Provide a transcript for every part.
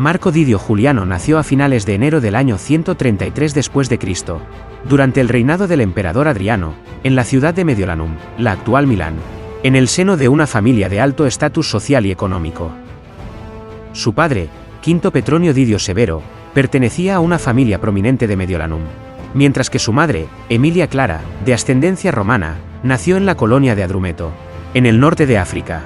Marco Didio Juliano nació a finales de enero del año 133 después de Cristo, durante el reinado del emperador Adriano, en la ciudad de Mediolanum, la actual Milán, en el seno de una familia de alto estatus social y económico. Su padre, Quinto Petronio Didio Severo, pertenecía a una familia prominente de Mediolanum, mientras que su madre, Emilia Clara, de ascendencia romana, nació en la colonia de Adrumeto, en el norte de África.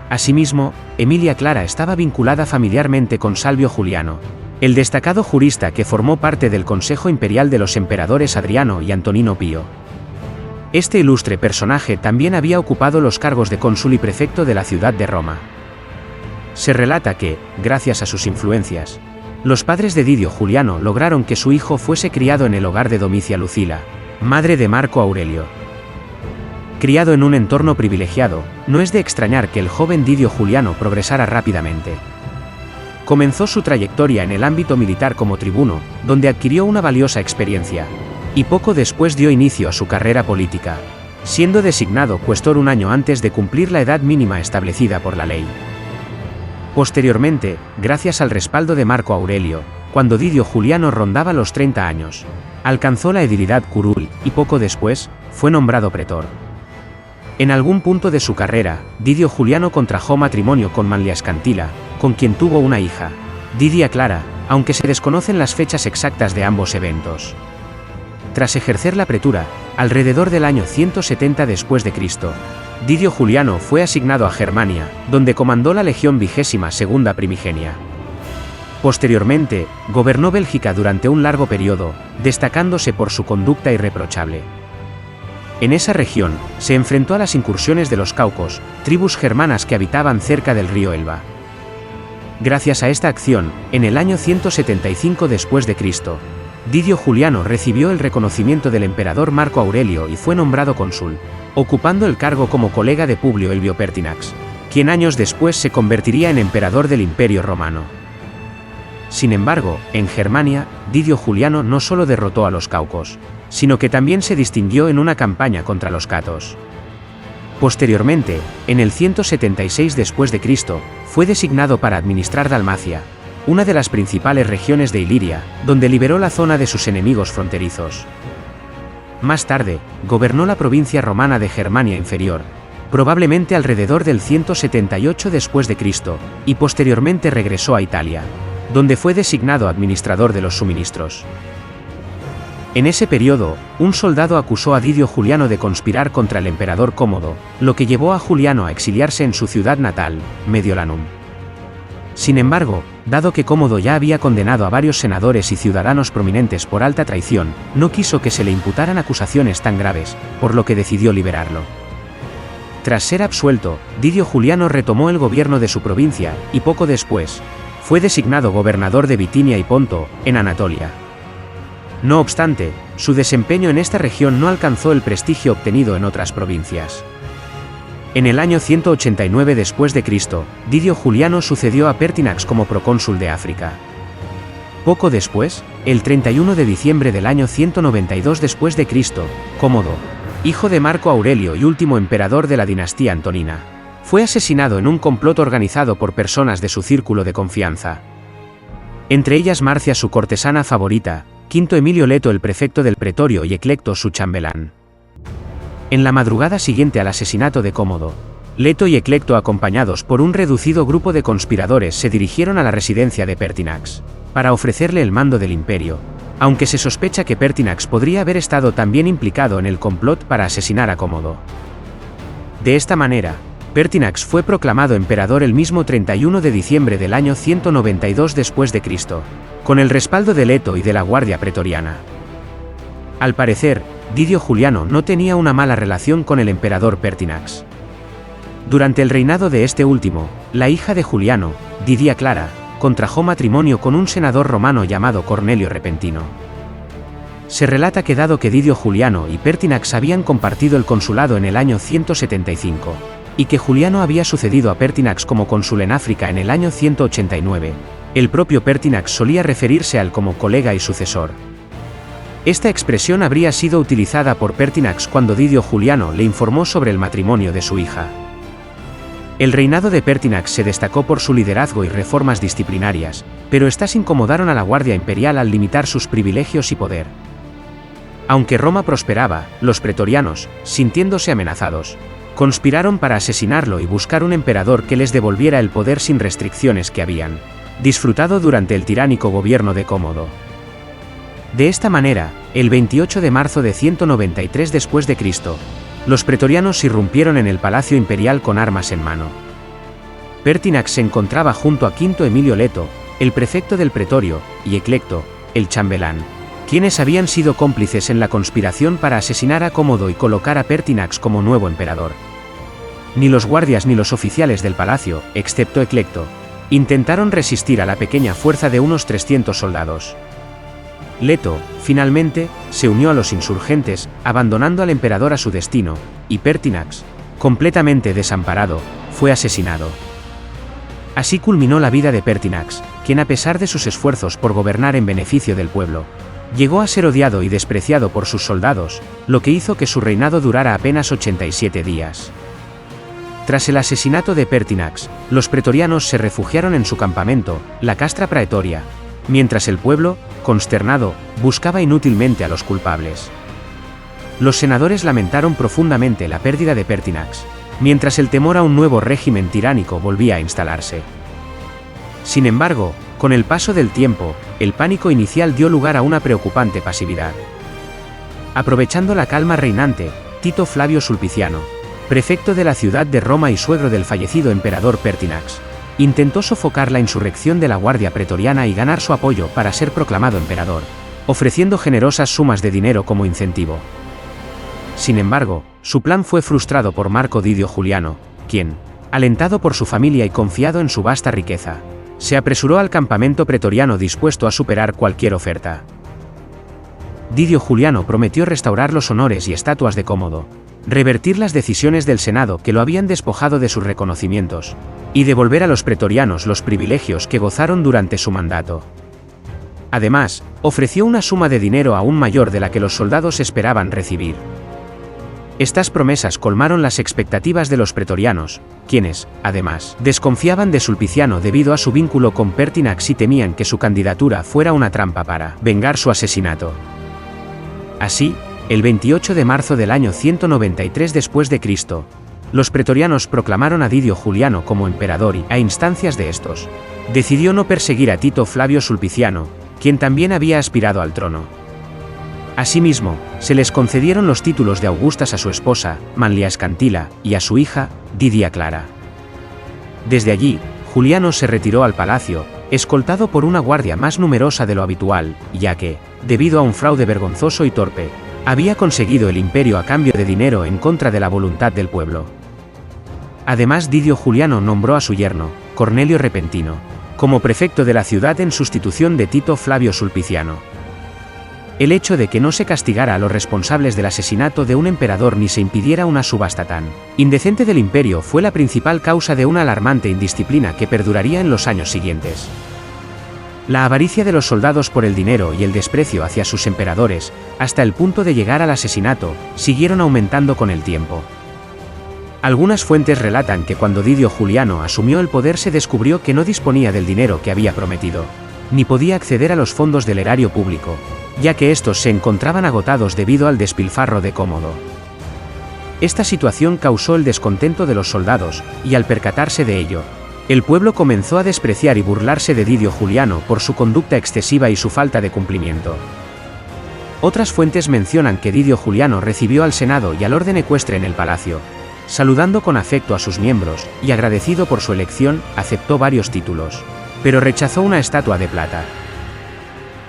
Asimismo, Emilia Clara estaba vinculada familiarmente con Salvio Juliano, el destacado jurista que formó parte del Consejo Imperial de los emperadores Adriano y Antonino Pío. Este ilustre personaje también había ocupado los cargos de cónsul y prefecto de la ciudad de Roma. Se relata que, gracias a sus influencias, los padres de Didio Juliano lograron que su hijo fuese criado en el hogar de Domicia Lucila, madre de Marco Aurelio. Criado en un entorno privilegiado, no es de extrañar que el joven Didio Juliano progresara rápidamente. Comenzó su trayectoria en el ámbito militar como tribuno, donde adquirió una valiosa experiencia, y poco después dio inicio a su carrera política, siendo designado cuestor un año antes de cumplir la edad mínima establecida por la ley. Posteriormente, gracias al respaldo de Marco Aurelio, cuando Didio Juliano rondaba los 30 años, alcanzó la edilidad curul y poco después, fue nombrado pretor. En algún punto de su carrera, Didio Juliano contrajo matrimonio con Manlia Scantila, con quien tuvo una hija, Didia Clara, aunque se desconocen las fechas exactas de ambos eventos. Tras ejercer la pretura, alrededor del año 170 después de Cristo, Didio Juliano fue asignado a Germania, donde comandó la Legión 22ª Primigenia. Posteriormente, gobernó Bélgica durante un largo periodo, destacándose por su conducta irreprochable. En esa región, se enfrentó a las incursiones de los caucos, tribus germanas que habitaban cerca del río Elba. Gracias a esta acción, en el año 175 después de Cristo, Didio Juliano recibió el reconocimiento del emperador Marco Aurelio y fue nombrado cónsul, ocupando el cargo como colega de Publio Elvio Pertinax, quien años después se convertiría en emperador del Imperio Romano. Sin embargo, en Germania, Didio Juliano no solo derrotó a los caucos, sino que también se distinguió en una campaña contra los catos. Posteriormente, en el 176 después de Cristo, fue designado para administrar Dalmacia, una de las principales regiones de Iliria, donde liberó la zona de sus enemigos fronterizos. Más tarde, gobernó la provincia romana de Germania Inferior, probablemente alrededor del 178 después de Cristo, y posteriormente regresó a Italia, donde fue designado administrador de los suministros. En ese periodo, un soldado acusó a Didio Juliano de conspirar contra el emperador Cómodo, lo que llevó a Juliano a exiliarse en su ciudad natal, Mediolanum. Sin embargo, dado que Cómodo ya había condenado a varios senadores y ciudadanos prominentes por alta traición, no quiso que se le imputaran acusaciones tan graves, por lo que decidió liberarlo. Tras ser absuelto, Didio Juliano retomó el gobierno de su provincia, y poco después, fue designado gobernador de Bitinia y Ponto, en Anatolia. No obstante, su desempeño en esta región no alcanzó el prestigio obtenido en otras provincias. En el año 189 después de Cristo, Didio Juliano sucedió a Pertinax como procónsul de África. Poco después, el 31 de diciembre del año 192 después de Cristo, Cómodo, hijo de Marco Aurelio y último emperador de la dinastía antonina, fue asesinado en un complot organizado por personas de su círculo de confianza. Entre ellas Marcia, su cortesana favorita, Quinto Emilio Leto, el prefecto del pretorio, y Eclecto, su chambelán. En la madrugada siguiente al asesinato de Cómodo, Leto y Eclecto, acompañados por un reducido grupo de conspiradores, se dirigieron a la residencia de Pertinax, para ofrecerle el mando del imperio, aunque se sospecha que Pertinax podría haber estado también implicado en el complot para asesinar a Cómodo. De esta manera, Pertinax fue proclamado emperador el mismo 31 de diciembre del año 192 después de Cristo, con el respaldo de Leto y de la Guardia Pretoriana. Al parecer, Didio Juliano no tenía una mala relación con el emperador Pertinax. Durante el reinado de este último, la hija de Juliano, Didia Clara, contrajo matrimonio con un senador romano llamado Cornelio Repentino. Se relata que dado que Didio Juliano y Pertinax habían compartido el consulado en el año 175, y que Juliano había sucedido a Pertinax como cónsul en África en el año 189, el propio Pertinax solía referirse a él como colega y sucesor. Esta expresión habría sido utilizada por Pertinax cuando Didio Juliano le informó sobre el matrimonio de su hija. El reinado de Pertinax se destacó por su liderazgo y reformas disciplinarias, pero estas incomodaron a la Guardia Imperial al limitar sus privilegios y poder. Aunque Roma prosperaba, los pretorianos, sintiéndose amenazados, conspiraron para asesinarlo y buscar un emperador que les devolviera el poder sin restricciones que habían disfrutado durante el tiránico gobierno de Cómodo. De esta manera, el 28 de marzo de 193 después de Cristo, los pretorianos irrumpieron en el palacio imperial con armas en mano. Pertinax se encontraba junto a Quinto Emilio Leto, el prefecto del pretorio, y Eclecto, el chambelán, quienes habían sido cómplices en la conspiración para asesinar a Cómodo y colocar a Pertinax como nuevo emperador. Ni los guardias ni los oficiales del palacio, excepto Eclecto, intentaron resistir a la pequeña fuerza de unos 300 soldados. Leto, finalmente, se unió a los insurgentes, abandonando al emperador a su destino, y Pertinax, completamente desamparado, fue asesinado. Así culminó la vida de Pertinax, quien a pesar de sus esfuerzos por gobernar en beneficio del pueblo, llegó a ser odiado y despreciado por sus soldados, lo que hizo que su reinado durara apenas 87 días. Tras el asesinato de Pertinax, los pretorianos se refugiaron en su campamento, la Castra Praetoria, mientras el pueblo, consternado, buscaba inútilmente a los culpables. Los senadores lamentaron profundamente la pérdida de Pertinax, mientras el temor a un nuevo régimen tiránico volvía a instalarse. Sin embargo, con el paso del tiempo, el pánico inicial dio lugar a una preocupante pasividad. Aprovechando la calma reinante, Tito Flavio Sulpiciano, prefecto de la ciudad de Roma y suegro del fallecido emperador Pertinax, intentó sofocar la insurrección de la Guardia Pretoriana y ganar su apoyo para ser proclamado emperador, ofreciendo generosas sumas de dinero como incentivo. Sin embargo, su plan fue frustrado por Marco Didio Juliano, quien, alentado por su familia y confiado en su vasta riqueza, se apresuró al campamento pretoriano dispuesto a superar cualquier oferta. Didio Juliano prometió restaurar los honores y estatuas de Cómodo, revertir las decisiones del Senado que lo habían despojado de sus reconocimientos, y devolver a los pretorianos los privilegios que gozaron durante su mandato. Además, ofreció una suma de dinero aún mayor de la que los soldados esperaban recibir. Estas promesas colmaron las expectativas de los pretorianos, quienes, además, desconfiaban de Sulpiciano debido a su vínculo con Pertinax y temían que su candidatura fuera una trampa para vengar su asesinato. Así, el 28 de marzo del año 193 después de Cristo, los pretorianos proclamaron a Didio Juliano como emperador y, a instancias de estos, decidió no perseguir a Tito Flavio Sulpiciano, quien también había aspirado al trono. Asimismo, se les concedieron los títulos de augustas a su esposa, Manlia Escantila, y a su hija, Didia Clara. Desde allí, Juliano se retiró al palacio, escoltado por una guardia más numerosa de lo habitual, ya que, debido a un fraude vergonzoso y torpe, había conseguido el imperio a cambio de dinero en contra de la voluntad del pueblo. Además, Didio Juliano nombró a su yerno, Cornelio Repentino, como prefecto de la ciudad en sustitución de Tito Flavio Sulpiciano. El hecho de que no se castigara a los responsables del asesinato de un emperador ni se impidiera una subasta tan indecente del imperio fue la principal causa de una alarmante indisciplina que perduraría en los años siguientes. La avaricia de los soldados por el dinero y el desprecio hacia sus emperadores, hasta el punto de llegar al asesinato, siguieron aumentando con el tiempo. Algunas fuentes relatan que cuando Didio Juliano asumió el poder se descubrió que no disponía del dinero que había prometido, ni podía acceder a los fondos del erario público, ya que estos se encontraban agotados debido al despilfarro de Cómodo. Esta situación causó el descontento de los soldados, y al percatarse de ello, el pueblo comenzó a despreciar y burlarse de Didio Juliano por su conducta excesiva y su falta de cumplimiento. Otras fuentes mencionan que Didio Juliano recibió al Senado y al orden ecuestre en el palacio, saludando con afecto a sus miembros, y agradecido por su elección, aceptó varios títulos, pero rechazó una estatua de plata.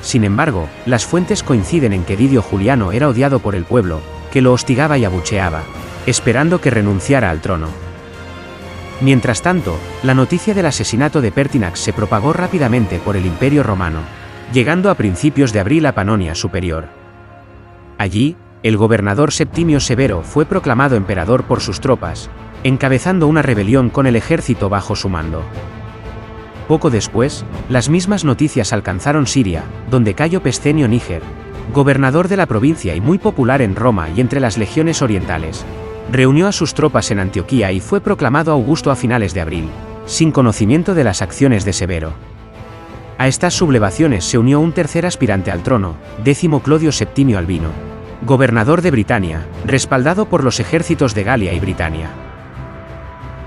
Sin embargo, las fuentes coinciden en que Didio Juliano era odiado por el pueblo, que lo hostigaba y abucheaba, esperando que renunciara al trono. Mientras tanto, la noticia del asesinato de Pertinax se propagó rápidamente por el Imperio Romano, llegando a principios de abril a Panonia Superior. Allí, el gobernador Septimio Severo fue proclamado emperador por sus tropas, encabezando una rebelión con el ejército bajo su mando. Poco después, las mismas noticias alcanzaron Siria, donde Cayo Pescenio Níger, gobernador de la provincia y muy popular en Roma y entre las legiones orientales, Reunió a sus tropas en Antioquía y fue proclamado Augusto a finales de abril, sin conocimiento de las acciones de Severo. A estas sublevaciones se unió un tercer aspirante al trono, Décimo Clodio Septimio Albino, gobernador de Britania, respaldado por los ejércitos de Galia y Britania.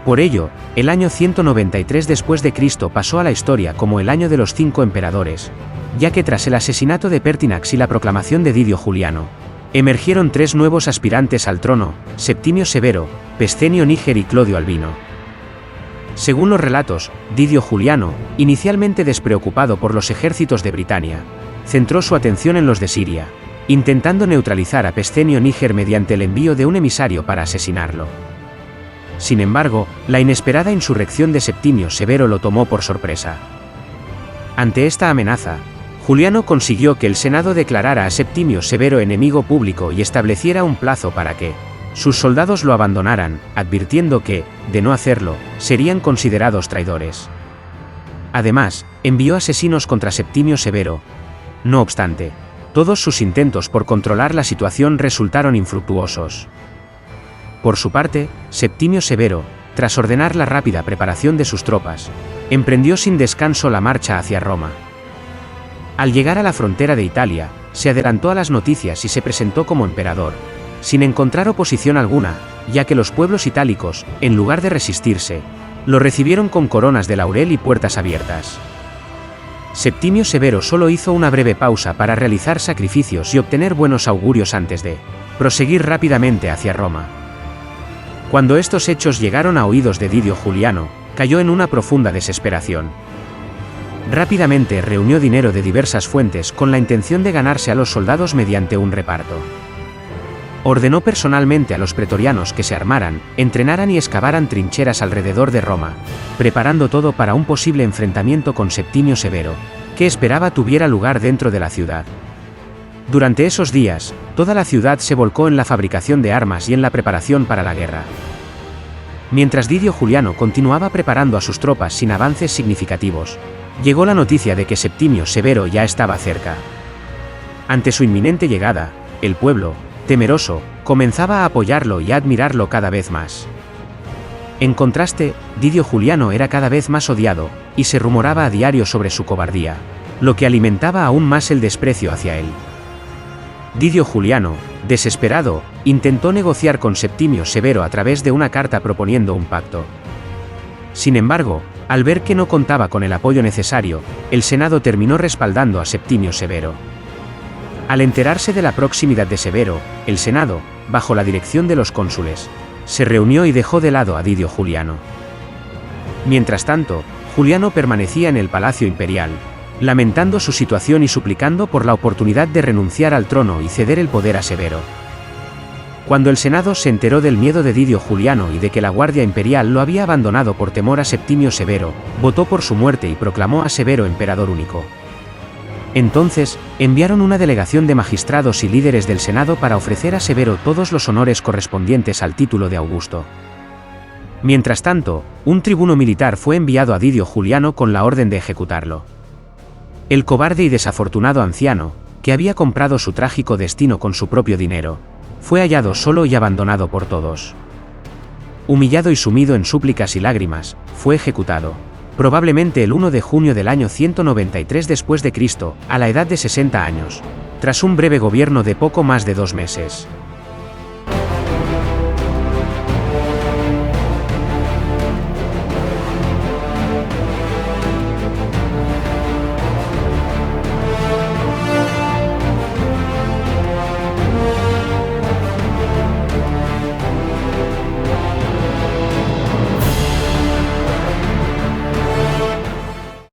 Por ello, el año 193 después de Cristo pasó a la historia como el año de los 5 emperadores, ya que tras el asesinato de Pertinax y la proclamación de Didio Juliano, emergieron 3 nuevos aspirantes al trono, Septimio Severo, Pescenio Níger y Clodio Albino. Según los relatos, Didio Juliano, inicialmente despreocupado por los ejércitos de Britania, centró su atención en los de Siria, intentando neutralizar a Pescenio Níger mediante el envío de un emisario para asesinarlo. Sin embargo, la inesperada insurrección de Septimio Severo lo tomó por sorpresa. Ante esta amenaza, Juliano consiguió que el Senado declarara a Septimio Severo enemigo público y estableciera un plazo para que sus soldados lo abandonaran, advirtiendo que, de no hacerlo, serían considerados traidores. Además, envió asesinos contra Septimio Severo. No obstante, todos sus intentos por controlar la situación resultaron infructuosos. Por su parte, Septimio Severo, tras ordenar la rápida preparación de sus tropas, emprendió sin descanso la marcha hacia Roma. Al llegar a la frontera de Italia, se adelantó a las noticias y se presentó como emperador, sin encontrar oposición alguna, ya que los pueblos itálicos, en lugar de resistirse, lo recibieron con coronas de laurel y puertas abiertas. Septimio Severo solo hizo una breve pausa para realizar sacrificios y obtener buenos augurios antes de proseguir rápidamente hacia Roma. Cuando estos hechos llegaron a oídos de Didio Juliano, cayó en una profunda desesperación. Rápidamente reunió dinero de diversas fuentes con la intención de ganarse a los soldados mediante un reparto. Ordenó personalmente a los pretorianos que se armaran, entrenaran y excavaran trincheras alrededor de Roma, preparando todo para un posible enfrentamiento con Septimio Severo, que esperaba tuviera lugar dentro de la ciudad. Durante esos días, toda la ciudad se volcó en la fabricación de armas y en la preparación para la guerra. Mientras Didio Juliano continuaba preparando a sus tropas sin avances significativos, llegó la noticia de que Septimio Severo ya estaba cerca. Ante su inminente llegada, el pueblo, temeroso, comenzaba a apoyarlo y a admirarlo cada vez más. En contraste, Didio Juliano era cada vez más odiado, y se rumoraba a diario sobre su cobardía, lo que alimentaba aún más el desprecio hacia él. Didio Juliano, desesperado, intentó negociar con Septimio Severo a través de una carta proponiendo un pacto. Sin embargo, al ver que no contaba con el apoyo necesario, el Senado terminó respaldando a Septimio Severo. Al enterarse de la proximidad de Severo, el Senado, bajo la dirección de los cónsules, se reunió y dejó de lado a Didio Juliano. Mientras tanto, Juliano permanecía en el Palacio Imperial, lamentando su situación y suplicando por la oportunidad de renunciar al trono y ceder el poder a Severo. Cuando el Senado se enteró del miedo de Didio Juliano y de que la Guardia Imperial lo había abandonado por temor a Septimio Severo, votó por su muerte y proclamó a Severo emperador único. Entonces, enviaron una delegación de magistrados y líderes del Senado para ofrecer a Severo todos los honores correspondientes al título de Augusto. Mientras tanto, un tribuno militar fue enviado a Didio Juliano con la orden de ejecutarlo. El cobarde y desafortunado anciano, que había comprado su trágico destino con su propio dinero, fue hallado solo y abandonado por todos. Humillado y sumido en súplicas y lágrimas, fue ejecutado, probablemente el 1 de junio del año 193 después de Cristo, a la edad de 60 años, tras un breve gobierno de poco más de 2 meses.